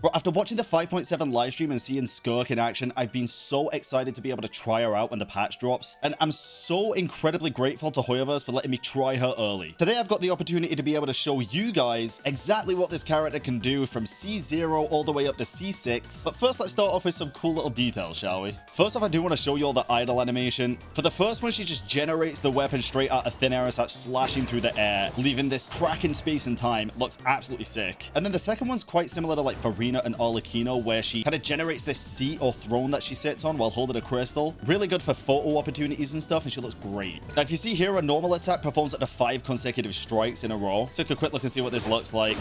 Bro, after watching the 5.7 livestream and seeing Skirk in action, I've been so excited to be able to try her out when the patch drops. And I'm so incredibly grateful to Hoyoverse for letting me try her early. Today, I've got the opportunity to be able to show you guys exactly what this character can do from C0 all the way up to C6. But first, let's start off with some cool little details, shall we? First off, I do want to show you all the idle animation. For the first one, she just generates the weapon straight out of thin air and starts slashing through the air, leaving this track in space and time. It looks absolutely sick. And then the second one's quite similar to like Farina and Arlecchino, where she kind of generates this seat or throne that she sits on while holding a crystal. Really good for photo opportunities and stuff, and she looks great. Now, if you see here, a normal attack performs up to 5 consecutive strikes in a row. Take a quick look and see what this looks like.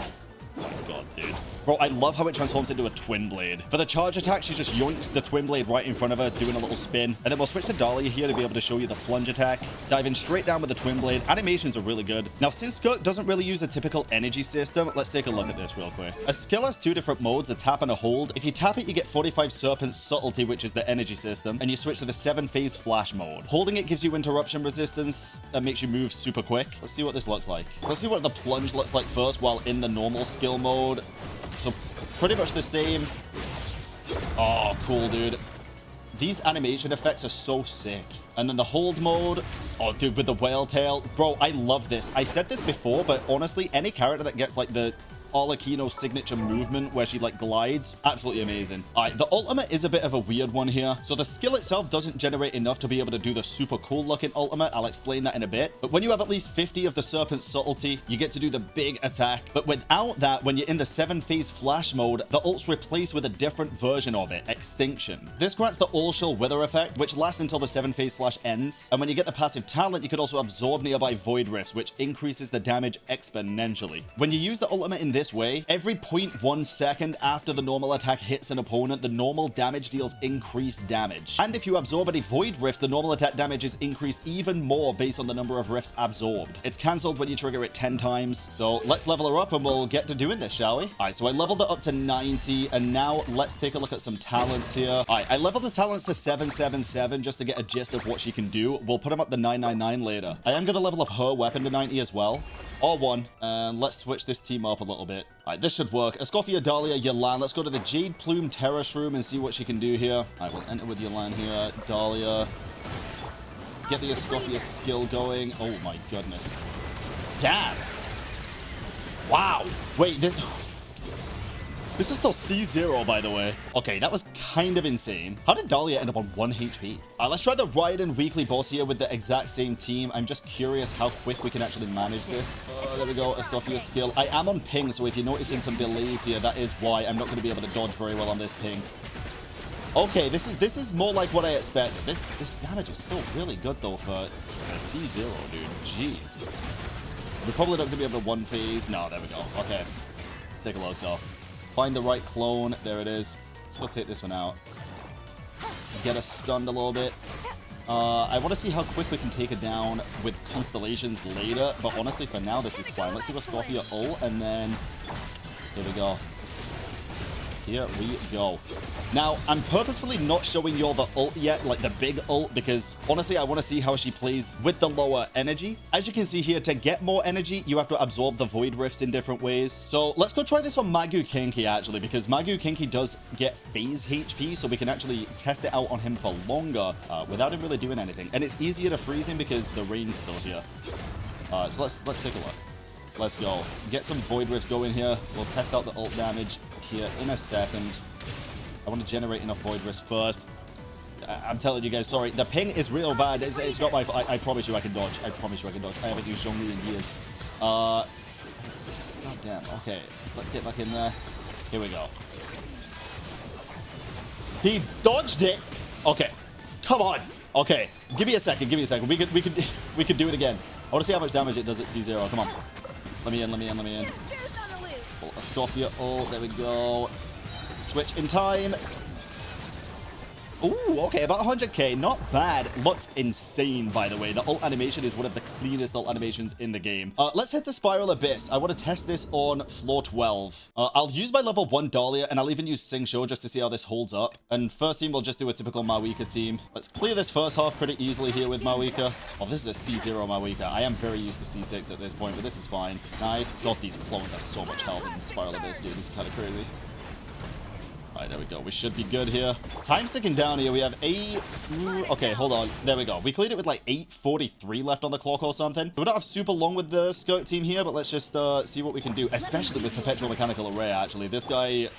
Oh my god, dude. Bro, I love how it transforms into a twin blade. For the charge attack, she just yoinks the twin blade right in front of her, doing a little spin. And then we'll switch to Dahlia here to be able to show you the plunge attack. Diving straight down with the twin blade. Animations are really good. Now, since Skirk doesn't really use a typical energy system, let's take a look at this real quick. A skill has 2 different modes, a tap and a hold. If you tap it, you get 45 Serpent Subtlety, which is the energy system, and you switch to the 7-phase flash mode. Holding it gives you interruption resistance and makes you move super quick. Let's see what this looks like. So let's see what the plunge looks like first while in the normal skill mode. So pretty much the same. Oh, cool, dude. These animation effects are so sick. And then the hold mode. Oh, dude, with the whale tail. Bro, I love this. I said this before, but honestly, any character that gets like the Arlecchino signature movement where she like glides, absolutely amazing. All right, the ultimate is a bit of a weird one here. So the skill itself doesn't generate enough to be able to do the super cool looking ultimate. I'll explain that in a bit. But when you have at least 50 of the Serpent Subtlety, you get to do the big attack. But without that, when you're in the 7-phase flash mode, the ult's replaced with a different version of it, Extinction. This grants the All-Shell Wither effect, which lasts until the 7-phase flash ends. And when you get the passive talent, you could also absorb nearby Void Rifts, which increases the damage exponentially. When you use the ultimate in this way, every 0.1 second after the normal attack hits an opponent, the normal damage deals increased damage. And if you absorb any Void Rifts, the normal attack damage is increased even more based on the number of rifts absorbed. It's cancelled when you trigger it 10 times. So let's level her up and we'll get to doing this, shall we? All right, so I leveled it up to 90, and now let's take a look at some talents here. All right, I leveled the talents to 777 just to get a gist of what she can do. We'll put them up to 999 later. I am going to level up her weapon to 90 as well. Or 1. And let's switch this team up a little bit. All right, this should work. Escoffia, Dahlia, Yolan. Let's go to the Jade Plume Terrace Room and see what she can do here. All right, we'll enter with Yolan here. Dahlia. Get the Escoffia skill going. Oh my goodness. Damn. Wow. Wait, this is still C0, by the way. Okay, that was kind of insane. How did Dahlia end up on 1 HP? Let's try the Raiden weekly boss here with the exact same team. I'm just curious how quick we can actually manage this. There we go, Escoffia skill. I am on ping, so if you're noticing some delays here, that is why I'm not going to be able to dodge very well on this ping. Okay, this is more like what I expected. This damage is still really good, though, for a C0, dude. Jeez. We're probably not going to be able to 1-phase. No, there we go. Okay. Let's take a look, though. Find the right clone. There it is. Let's go take this one out. Get us stunned a little bit. I want to see how quick we can take it down with Constellations later. But honestly, for now, this is fine. Let's do a Scorpio ult, and then here we go. Here we go. Now, I'm purposefully not showing you all the ult yet, like the big ult, because honestly, I want to see how she plays with the lower energy. As you can see here, to get more energy, you have to absorb the Void Rifts in different ways. So let's go try this on Magu Kinky, actually, because Magu Kinky does get phase HP, so we can actually test it out on him for longer without him really doing anything. And it's easier to freeze him because the rain's still here. So let's take a look. Let's go. Get some Void Rifts going here. We'll test out the ult damage here in a second. I want to generate enough Void Rifts first. I'm telling you guys, sorry. The ping is real bad. It's not my fault. I promise you I can dodge. I promise you I can dodge. I haven't used Zhongli in years. God damn. Okay. Let's get back in there. Here we go. He dodged it. Okay. Come on. Okay. Give me a second. Give me a second. We could do it again. I want to see how much damage it does at C0. Come on. Let me in. Let me in. Let me in. Oh, a Scorpio ult. There we go. Switch in time. Ooh, okay, about 100k. Not bad. Looks insane, by the way. The ult animation is one of the cleanest ult animations in the game. Let's head to Spiral Abyss. I want to test this on floor 12. I'll use my level 1 Dahlia, and I'll even use Sing Sho just to see how this holds up. And first team, we'll just do a typical Mawika team. Let's clear this first half pretty easily here with Mawika. Oh, this is a C0 Mawika. I am very used to C6 at this point, but this is fine. Nice. God, these clones have so much health in Spiral Abyss, dude. This is kind of crazy. there we go. We should be good here. Time's ticking down here. We have 8... Okay, hold on. There we go. We cleared it with like 8:43 left on the clock or something. We don't have super long with the Skirk team here, but let's just see what we can do, especially with Perpetual Mechanical Array, actually. This guy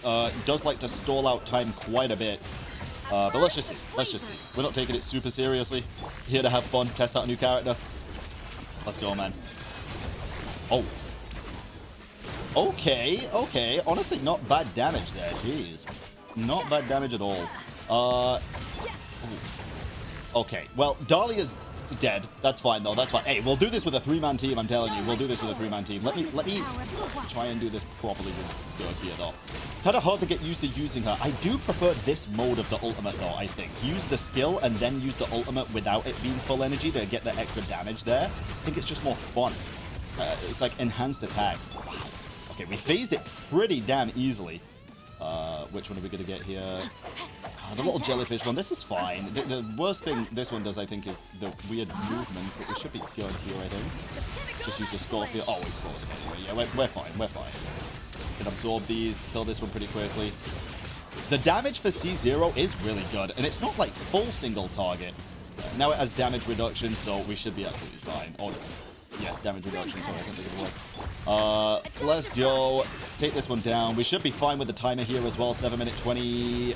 does like to stall out time quite a bit. But let's just see. Let's just see. We're not taking it super seriously. Here to have fun, test out a new character. Let's go, man. Oh. Okay, okay. Honestly, not bad damage there. Jeez. Not bad damage at all. Okay. Well, Dahlia's dead. That's fine, though. That's fine. Hey, we'll do this with a 3-man team, I'm telling you. We'll do this with a 3-man team. Let me try and do this properly with Skirk here, though. Kind of hard to get used to using her. I do prefer this mode of the ultimate, though, I think. Use the skill and then use the ultimate without it being full energy to get the extra damage there. I think it's just more fun. It's like enhanced attacks. Wow. Okay, we phased it pretty damn easily. Which one are we going to get here? The little jellyfish one. This is fine. The worst thing this one does, I think, is the weird movement. But we should be good here, I think. Just use the Scorpion. Oh, we froze it anyway. Yeah, we're fine. We're fine. Can absorb these. Kill this one pretty quickly. The damage for C0 is really good. And it's not like full single target. Now it has damage reduction, so we should be absolutely fine. Oh, yeah, damage reduction. Sorry, I can't think of the word. Let's go. Take this one down. We should be fine with the timer here as well. 7 minute 20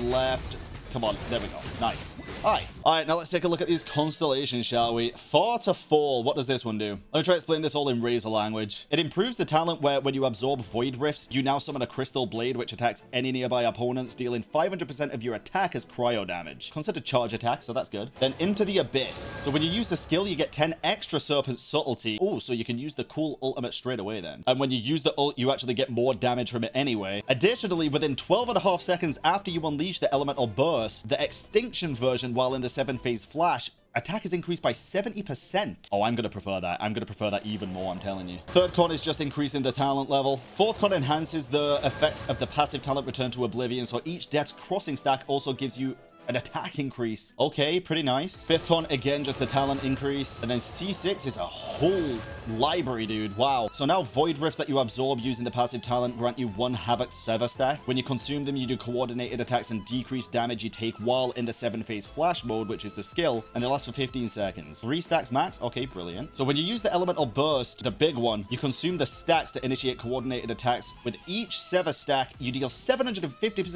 left. Come on. There we go. Nice. All right, now let's take a look at these constellations, shall we? 4 to 4. What does this one do? Let me try to explain this all in Razor language. It improves the talent where when you absorb Void Rifts, you now summon a Crystal Blade which attacks any nearby opponents, dealing 500% of your attack as cryo damage. Considered charge attack, so that's good. Then Into the Abyss. So when you use the skill, you get 10 extra Serpent Subtlety. Oh, so you can use the cool ultimate straight away then. And when you use the ult, you actually get more damage from it anyway. Additionally, within 12.5 seconds after you unleash the Elemental Burst, the Extinction version while in the 7-phase flash, attack is increased by 70%. Oh, I'm going to prefer that. I'm going to prefer that even more, I'm telling you. Third con is just increasing the talent level. Fourth con enhances the effects of the passive talent Return to Oblivion, so each Death's Crossing stack also gives you an attack increase. Okay, pretty nice. Fifth con, again, just the talent increase. And then C6 is a whole library, dude. Wow. So now Void Rifts that you absorb using the passive talent grant you 1 Havoc Sever stack. When you consume them, you do coordinated attacks and decrease damage you take while in the 7-phase flash mode, which is the skill, and they last for 15 seconds. 3 stacks max. Okay, brilliant. So when you use the Elemental Burst, the big one, you consume the stacks to initiate coordinated attacks. With each Sever stack, you deal 750%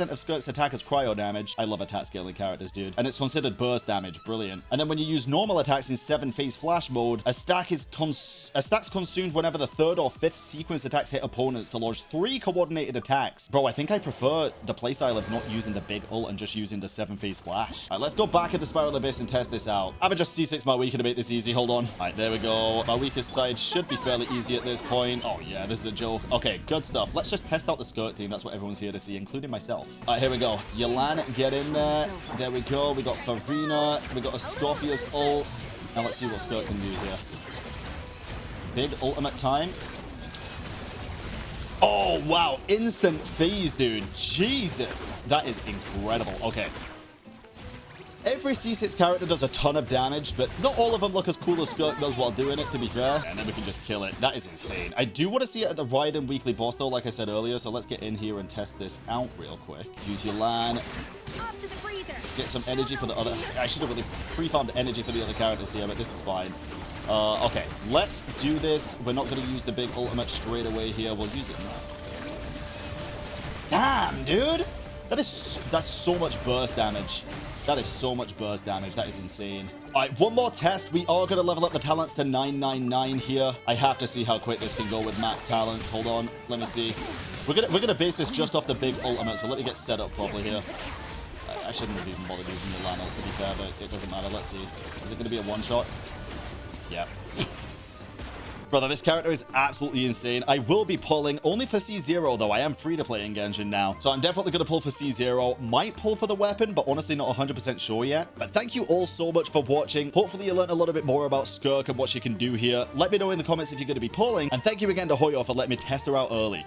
of Skirk's attack as cryo damage. I love attack scaling characters, dude. And it's considered burst damage. Brilliant. And then when you use normal attacks in 7-phase flash mode, a stack's consumed whenever the 3rd or 5th sequence attacks hit opponents to launch 3 coordinated attacks. Bro, I think I prefer the playstyle of not using the big ult and just using the 7-phase flash. All right, let's go back at the Spiral Abyss and test this out. I'm gonna just C6 my weaker to make this easy. Hold on. All right, there we go. My weakest side should be fairly easy at this point. Oh yeah, this is a joke. Okay, good stuff. Let's just test out the Skirk team. That's what everyone's here to see, including myself. All right, here we go. Yelan, get in there. There we go. We got Farina. We got a Scorpia's ult. Now let's see what Skirk can do here. Big ultimate time. Oh, wow. Instant phase, dude. Jesus. That is incredible. Okay. Every C6 character does a ton of damage, but not all of them look as cool as Skirk does while doing it, to be fair. And then we can just kill it. That is insane. I do want to see it at the Raiden weekly boss, though, like I said earlier, so let's get in here and test this out real quick. Use your LAN. Get some energy for the other... I should have really pre-farmed energy for the other characters here, but this is fine. Okay, let's do this. We're not going to use the big ultimate straight away here. We'll use it now. Damn, dude! That's so much burst damage. That is so much burst damage. That is insane. All right, one more test. We are going to level up the talents to 999 here. I have to see how quick this can go with max talents. Hold on. Let me see. We're gonna base this just off the big ultimate, so let me get set up properly here. I shouldn't have even bothered using the Lana, to be fair, but it doesn't matter. Let's see. Is it going to be a one-shot? Yeah. Brother, this character is absolutely insane. I will be pulling only for C0, though. I am free to play in Genshin now. So I'm definitely going to pull for C0. Might pull for the weapon, but honestly not 100% sure yet. But thank you all so much for watching. Hopefully you learned a little bit more about Skirk and what she can do here. Let me know in the comments if you're going to be pulling. And thank you again to Hoyo for letting me test her out early.